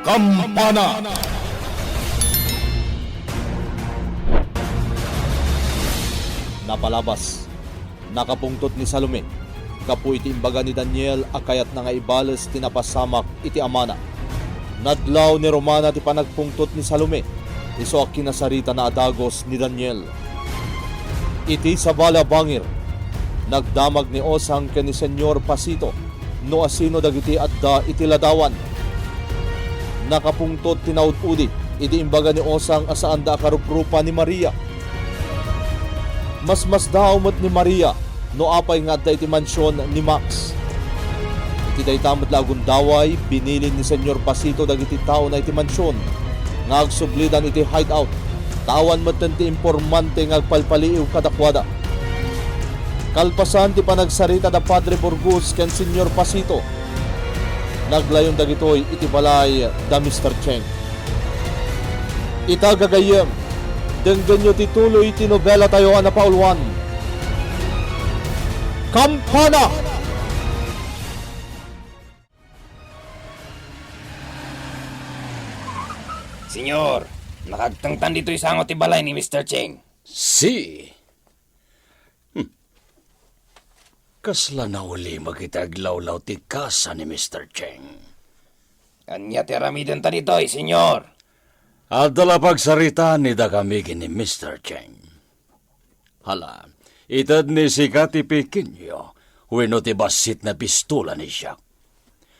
Kampana. Napalabas, nakapungtot ni Salome. Kapu iti imbaga ni Daniel akayat na nga ibales tinapasamak iti amana. Nadlaw ni Romana ti panagpungtot ni Salome. Iso ak kinasarita na adagos ni Daniel. Iti sa bala bangir, nagdamag ni Osang ken ni Senyor Pasito no asino dagiti adda iti ladawan. Nakapungtot tinaud-udi iti imbaga ni Osang asaan da karuprupa ni Maria. Mas daw met ni Maria no apay nga adda iti mansyon ni Max. Iti dayta met lagun daway binilin ni Senyor Pasito dagiti tao na iti mansyon nga agsublidan iti hideout. Tawan met ti impormante nga agpalpaliw kadakwada. Kalpasan ti panagsarita da Padre Burgos ken Senyor Pasito. Naglayon dagitoy iti balay da Mr. Cheng. Ita gagayem, denggan nyo tituloy iti nobela tayo na paulwan. Kampana! Senyor, nakagtangtan dito isangot ti balay ni Mr. Cheng. Si? Kasla na uli magitaglawlaw ti kasa ni Mr. Cheng. Anya ti aramidan ta ditoy, senyor. Adala pagsarita ni dakamigin ni Mr. Cheng. Hala, itad ni si Kati Pequeño, huwino ti basit na pistola ni Siak.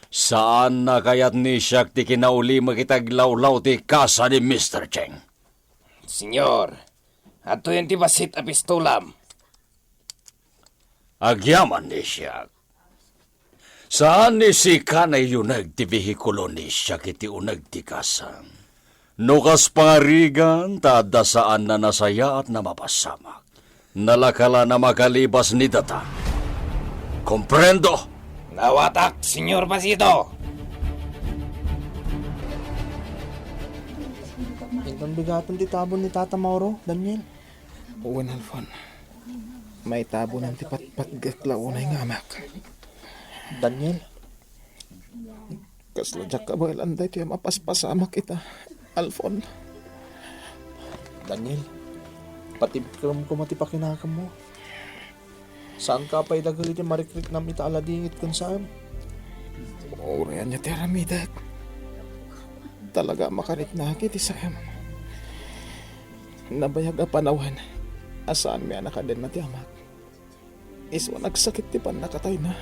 Saan na kayat ni Siak ti kinauli magitaglawlaw ti kasa ni Mr. Cheng? Senyor, ato yun ti basit a pistolam. Agyaman ni Siak. Saan ni si Kanay yunag ti vehikulo ni Siak iti unag ti kasa? Nukas pangarigan, tada saan na nasaya at na mapasamak. Nalakala na makalibas ni data. Komprendo! Nawatak, Senyor Pasito. Itong bigatan ti tabon ni Tata Mauro, Daniel. Uwan Alfon, may tabo ng tipat-pat gaklaunay nga amak. Daniel, Kasladyak ka ba ilanday tiya mapaspasamak kita, Alfon. Daniel, patibkram ko matipakinakam mo. Saan ka pa'y dagalit yung marikrik na mita aladingit kung saan? Uriyan niya tiya ramidak. Talaga makarit na kiti sayam. Nabayag a panawan, asaan may anak din na ti amak. Iswa nagsakit ti pan nakatay na.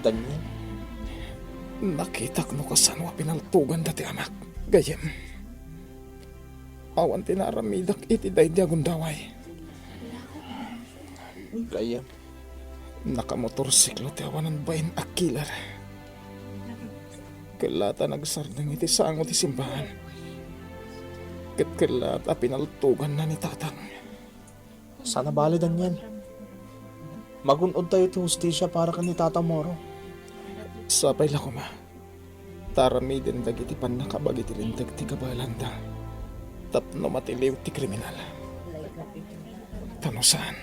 Daniel, Nakita ko no kasanwa pinaltugan dati amak. Gayem. Awan tinaramidak iti daydi agundaway. kaya Nakamotorsiklo ti awanan bayin akilar. Kalata nagsardang iti sango ti simbahan. Kat kalata pinaltugan na ni tatang. sana bali Daniel. Magunod tayo ti hustisya para ka ni Tata Moro. Sapay la ko ma. Tarami din dagiti pan nakabag iti lintag ti kabalanda. Tapno matiliw ti kriminal. Tano saan?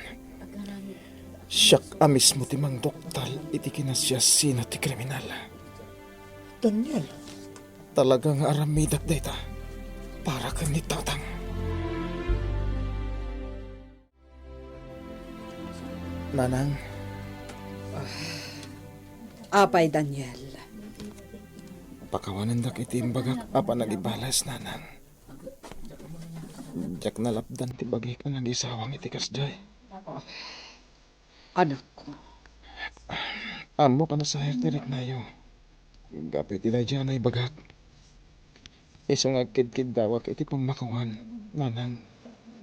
Siyak amis mo ti mang doktal iti kinasya sino ti kriminal. Daniel, Talagang aramidak data para ka ni tatang. Nanang, Apay, Daniel. pakawanan dak iti imbagak apa nagibalas nanang. Diyak nalapdan ti bagay ka nga gisawang iti kasjay. Anak ko, Amo ka na sa hertirik na yo. Gapi ti dyan ay bagak. Iso nga kid dawak iti pamakawan, nanang.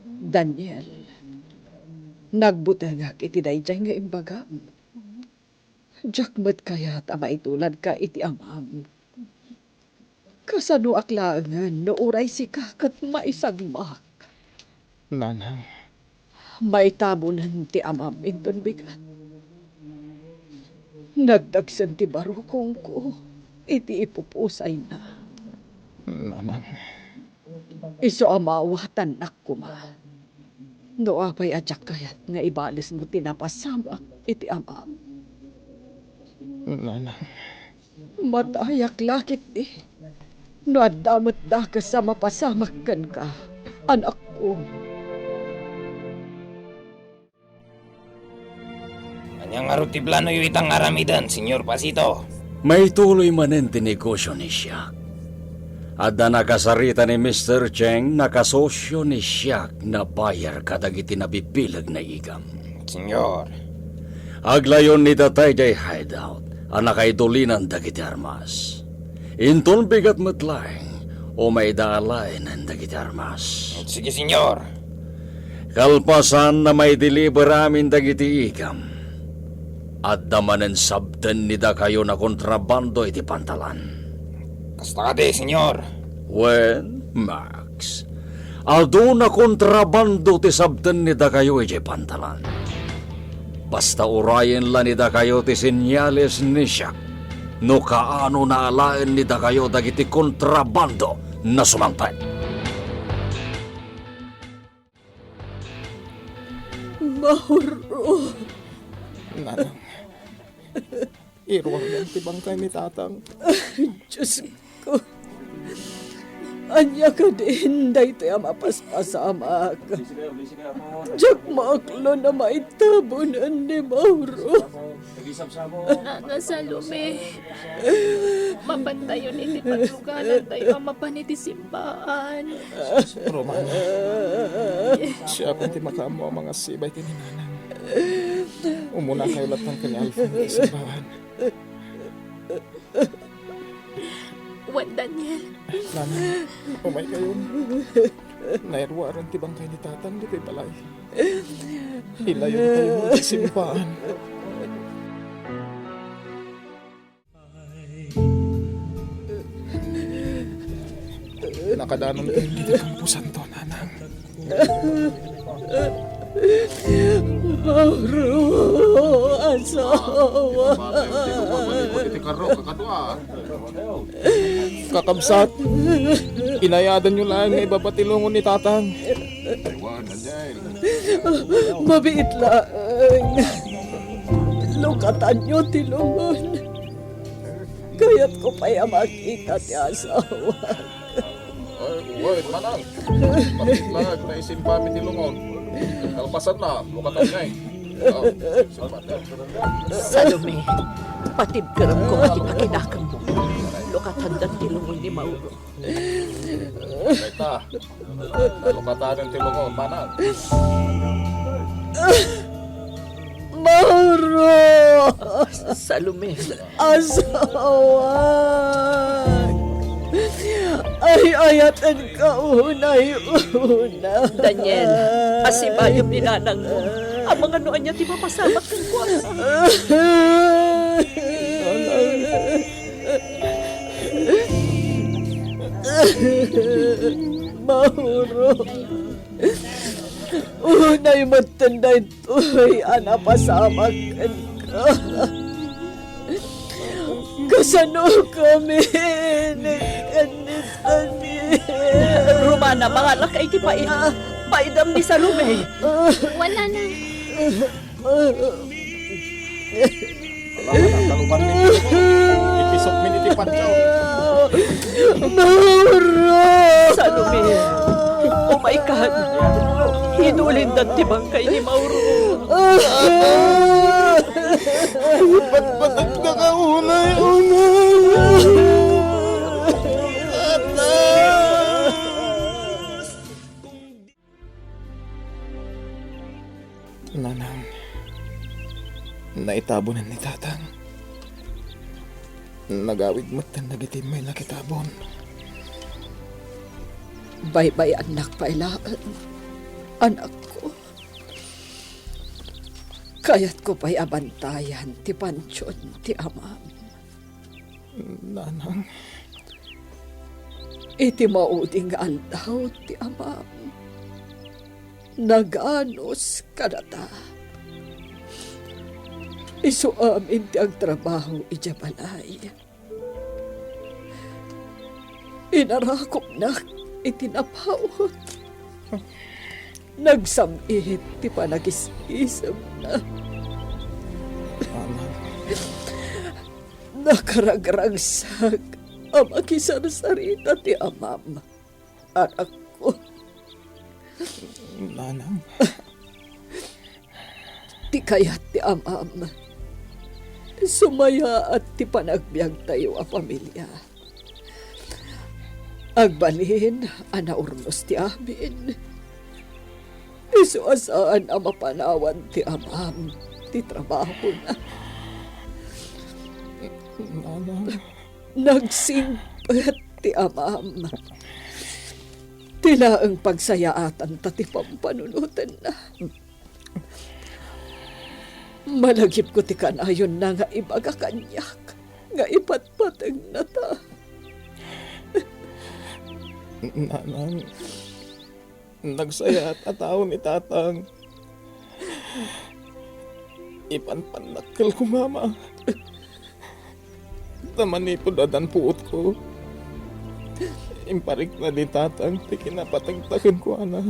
Daniel. Nagbutagak iti dayjay nga imbaga. Jakmat kaya maitulad ka iti amam. Kasano aklangan no uray si kakat maisagmak. Nanang, Maitabunan ti amam inton bigat. Nagdagsan ti barukong ko. Iti ipupusay na. nanang. Iso amawatan ako ma. No apay adyak kayat nga ibalis mo tinapasama iti amam. Nanang, Matayak lakit di. No adamot da ka sa mapasamakan ka, anak ko. Anyang aruti plano yu itang aramidan, Senyor Pasito. May tuloy manen tinegosyo ni Siak. Adda nakasarita ni Mr. Cheng nakasosyo ni Siak na bayar kadagiti nabibilag na igam. Senyor, Aglayon ni tatay jay hideout, anak ay dulinan dagiti armas. Inton bigat matlaing, o may daalay ng dagiti armas. sige senyor. Kalpasan na may deliver amin dagiti igam. At damanen sabten ni da kayo na kontrabando iti pantalan. Kasta ka de, senyor. Wen, Max, aldo na kontrabando ti sabten ni da kayo iti pantalan. Basta urayen la ni da kayo ti senyales ni Siak. No kaano na alaen ni da kayo dagiti kontrabando na sumangpet. Mauro. Nanang, iruwang yan tibang kay ni tatang. Diyos ko. Anya ka din, dahito yung mapaspasama ka. Diyak maklo na maitabunan ni Mauro. Nana Salome, mabantayon iti patluganan tayo ang mapaniti simbaan. Romana, siya kung ti makamo ang mga sibay tininanang. Umuna kayo lahat ng kanyalfang isibahan. Juan Daniel, Nanang, umay kayo. Nairwaran tibang kay ni tatang di kay balay. Hilayon kayo ng isibahan. Nakadanon kayo dito kampusan to, Nanang. Mauro, asawa. Kakabsat, inayadan nyo lang na ibabatilungon ni tatang. Mabiit lang. Lukatan nyo, tilungon. Kaya't ko pa'y makita ti asawa. Wait, Manang. Patitlag na isimpa mi tilungon. Kalpasan na, lukatan niya eh. Salome, patibkaram ko at ipakidakam mo. Lukatan dan tilungon ni Mauro. Teka, lukatan ng tilungon, Manang. Mauro! Salome, asawa! Ay, ayatan ka unay-una. Daniel, asibayom ni nanang mo. Ang mga noon niya, di mapasamak ng kuwasa. Mauro, unay matanda ito'y anapasamakan ka. Kasano kami nagkanita ni Romana, mga lakay ti paidam ni Salome. wala na. Kaluban ni tilungon. Ipisok mi ni tipatsaw. Mauro! Salome, oh my God, hinulin dan ti bangkay ni Mauro. Ba't nakaunay-unay? Nanang, naitabonan ni tatang. Nagawid matan nagitim may nakitabon. Bye-bye anak pailaan. Anak ko. Kaya't ko pa'y abantayan ti pansyon ti amam. Nanang, Iti mauding aldaw ti amam. Naganos kadata. Isu amin ti ang trabaho ija balay. Inarakop na itinapawot. Nagsamit ti panag-isisam na. nanang, Nakaragragsag Ama kisarsarita ti amam. Anak ko, Nanang, ti kayat ti amam. Sumaya at ti panagbiag tayo a pamilya. Agbalin, anaurnos ti amin. Isuasaan ang mapanawan ti amam, ti trabaho na. nanang, Nagsingpet ti amam. Tila ang pagsayaatan ta ti pampanunutan na. Malagip ko ti kanayon na nga ibaga kanyak, nga ipatpateng na ta. nanang. Nagsaya at tao ni tatang. Ipanpanakal ko, mama. Tamanipod adan puot ko. Imparik na di tatang, ti kinapatagtagan ko, ana.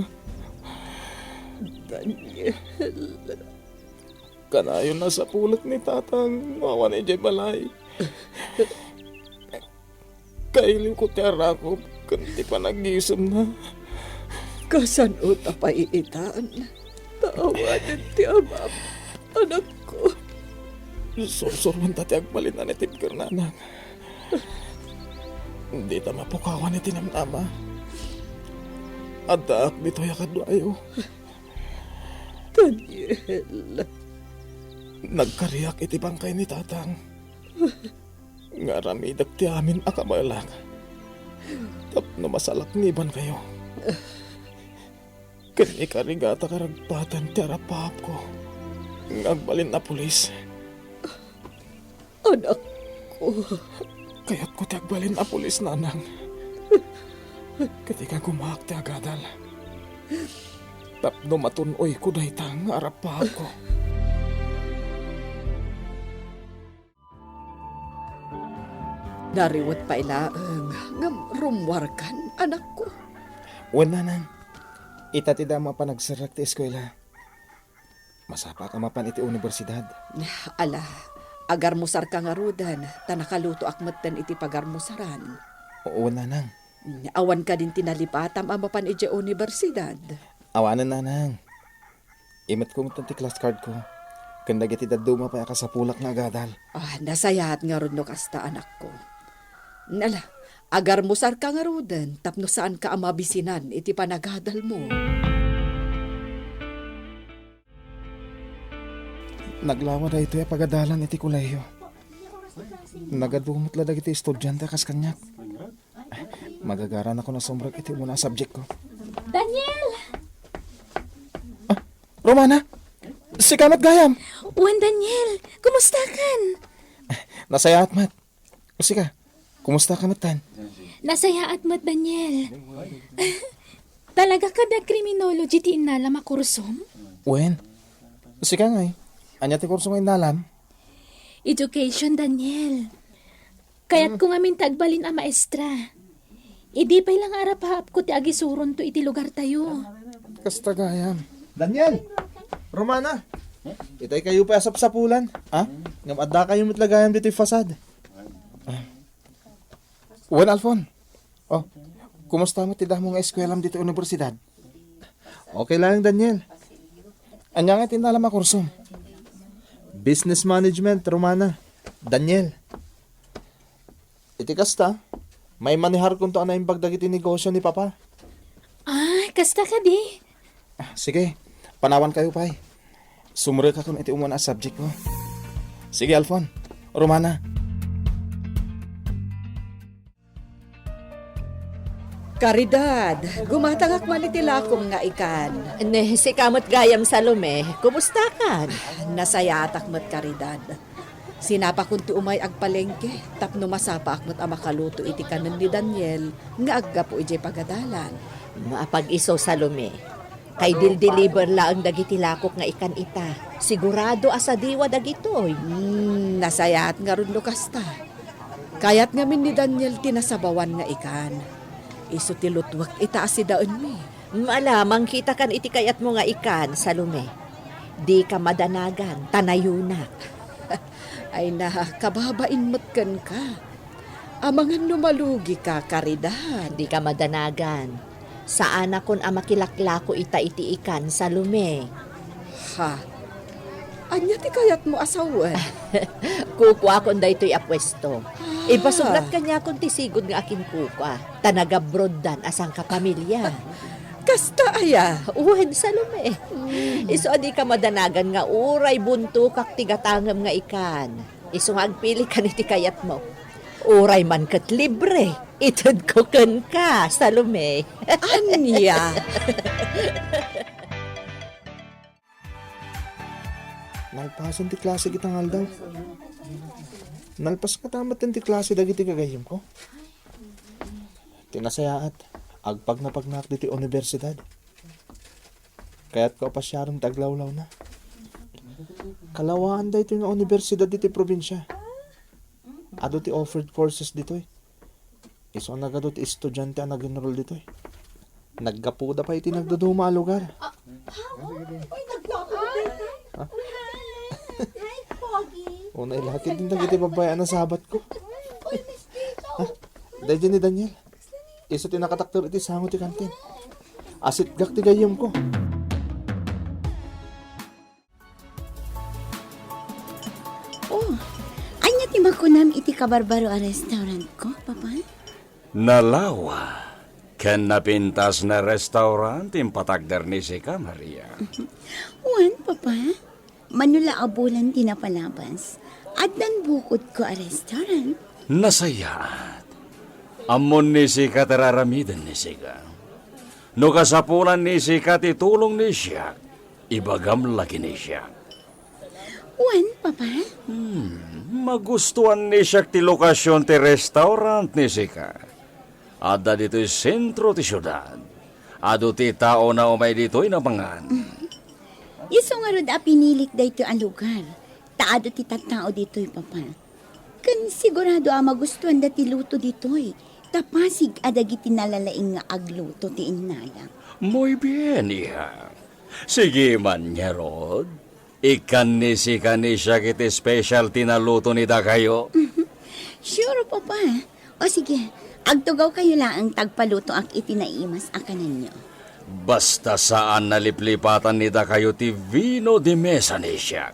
Daniel, Kanayon na sa pulot ni tatang, mawa ni Jay Balay. Kailin ko ti arakop, kanti pa nag-iisam na. kasan o tapaiitan? Taawanan ti amam, anak ko. Sursurwan tati agbalin na ni Tipker, nanang. Hindi ta mapukawan ni tinamnama. Adak dito yakadwayo. Daniel, Nagkariyak iti bangkay ni tatang. Nga ramidak ti amin akabalak. Tapno masalak niban kayo. Kani karigata karagpatan ti arapahap ko. Ngagbalin na pulis. anak ko. Kaya't ko ti agbalin na pulis, nanang. Katika gumahak ti agadal. Tapno matunoy ko daytang arapahap ko. Nariwat pa ilaang, ngam rumwarkan, anak ko. Wala nang. Itatida mo pa nagsarak ti eskwela. Masapa ka mapan iti universidad. Ala, agarmusar ka nga rudan, tanakaluto akmatan iti pagarmusaran. Oo na nang. Awan ka din tinalipatam amapan iti universidad. Awanan na nang. Imat ko ti class card ko. Kanda giti daduma pa ka sa pulak nga agadal. Nasayahat nga ron no kasta, anak ko. Nala, agarmusar ka nga rudan, tapno saan ka amabisinan iti panagadal mo. Naglawa na ito pagadalan iti kuleyo. Nagadumot la dagiti estudyante kas kanyak. Magagaran ako na sumrag iti muna subject ko. Daniel! Romana! Si Kamat Gayam! Juan Daniel! Kumusta kan? Nasaya at mat. Si ka, kumusta ka matan? Nasaya at mat, Daniel. Talaga ka da criminology ti inalam a kursom? Wen? Si ka ngay. Anya ti kurso ngay nalam? Education, Daniel. Kaya't kung amin tagbalin a maestra. Idi pa'y lang arapahap ko ti agisuron to iti lugar tayo. Kasta Gayam. Daniel! Romana! Itay kayo pa asap-sapulan. Ha? Ngam adda kayo matlagayam dito yung fasad. Wen Alfon. Oh, kumusta mo ti damo nga eskwelam dito universidad? Okay lang, Daniel. Anya nga tinalam a kurso? Business management, Romana. Daniel. Iti kasta, may manihar kung to anay bagdagiti negosyo ni Papa. Kasta ka di. Sige, panawan kayo pay. Sumure ka kung iti umuan a subject mo. Sige Alfon, Romana. Karidad, gumatangak man iti lakom nga ikan. Si Kamot Gayam Salome, kumusta kan? Nasayatak mat karidad. Sinapa kun ti umay agpalengke, tapno masapa akmat ang makaluto iti kanan ni Daniel, nga agga po iti pagadalan. Maapag-iso Salome. Kay dil-deliver laang dagiti lakok nga ikan ita. Sigurado asa diwa dagitoy. Nasayat nga ron kasta. Kayat nga min ni Daniel tinasabawan nga ikan. Iso ti lutwak itaas si daon mi. Malamang kita kan iti kayat mo nga ikan, Salome. Di ka madanagan, tanayunak. Ay na, kababain mo't kan ka. Amangan numalugi ka, Caridad. Di ka madanagan. Saan akon makilaklako ita-iti ikan sa lume. Ha? Anya ti kayat mo asawan? Kukwa kon daytoy apwesto. Ipasublat kanya kon ti sigod nga akin kukwa. Tanagabroad dan asang kapamilya. Kasta aya. Uwed sa lume. Iso adi ka madanagan nga uray bunto kak tigatangam nga ikan. Iso nga agpili ka ni ti kayat mo. Uray man kat libre. Itod ko ken ka sa lume. Anya? Nalpasan ti klase kitang aldaw. Nalpas ka tamat ti klase dagiti kagayom ko. Tinasayaat, agpag na pagnak diti universidad. Kaya't ko pasyaron taglawlaw na. Kalawaan da ito nga universidad diti probinsya. Ado ti offered courses dito eh. Iso ang nagado ti estudyante ang nag-enroll dito eh. Naggapuda pa iti nagduduma a lugar. Unay lakit din dagiti babayan na sabat ko. Dahil ni Daniel. Iso ti nakataktor iti sango ti kantin. Asit gak ti gayom ko. Oh, anya ti makunam iti kabarbaro a restaurant ko, papa? Nalawa. Ken napintas na restaurant impatagder ni Sika, Maria. Juan, papa? Manula abulan ti napalabas. At nan bukod ko a restaurant. Nasayaat. Amon ni Sika tararamidan ni Sika. No kasapulan ni Sika titulong ni siya. Ibagam laki ni siya. Juan, papa? Magustuhan ni siya ti lokasyon ti restaurant ni Sika. Ada dito'y sentro ti syudad. Ado ti tao na umay dito'y namangan. Iso nga rod a pinilik dayto ang lugar. Taado ti tattao dito'y, papa. Kan sigurado a magustuhan dati luto dito'y. Tapasig adagiti nalalaing nga agluto ti inayang. Muy bien, iha. Sige man niya, Rod. Ikan ni Sika ni siya kiti specialty na luto ni da kayo. Sure, papa. O sige, agtugaw kayo lang ang tagpaluto ak itinaimas akanan nyo. Basta saan naliplipatan ni da kayo ti vino di mesa ni siya.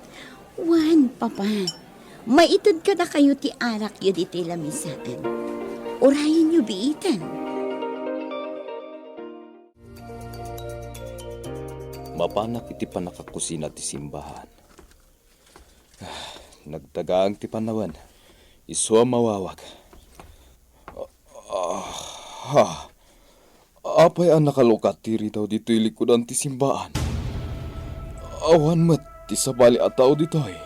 Juan, papa. Maitod ka na kayo ti arak yu di lamisaan. Urayan nyo biitan. Mapanak iti panakakusina ti simbahan. Nagdagaang ti panawan. Iso mawawag. Apay ang nakalukat ti ritaw dito ilikudan ti simbahan. Awan mat ti sabali ataw dito eh.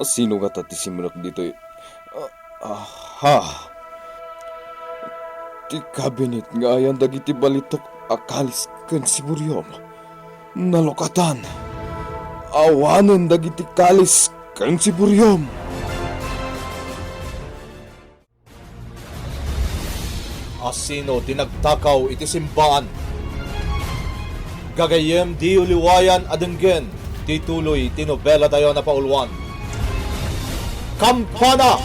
Sino nga ti simunok dito eh. Ti kabinet nga ayan dagiti balitok akalis ken si Muryom. Nalokatan. Awanen dagiti kalis ken si Muryom. Asino tinagtakaw iti simbaan. Gagayem di uliwayan adenggen. Tituloy tinobela tayo na paulwan. Kampana!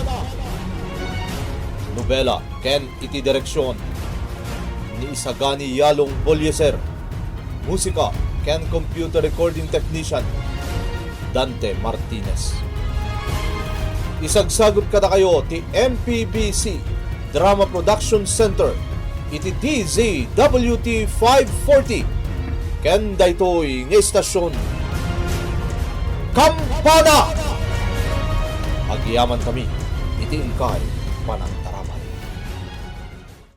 Nobela ken iti direksyon ni Isagani Yalong Bolyeser. Musika ken computer recording technician Dante Martinez. Isagsagot kada kayo ti MPBC Drama Production Center iti DZWT 540 ken daytoy nga istasyon Kampana! Agyaman kami iti ingkay panang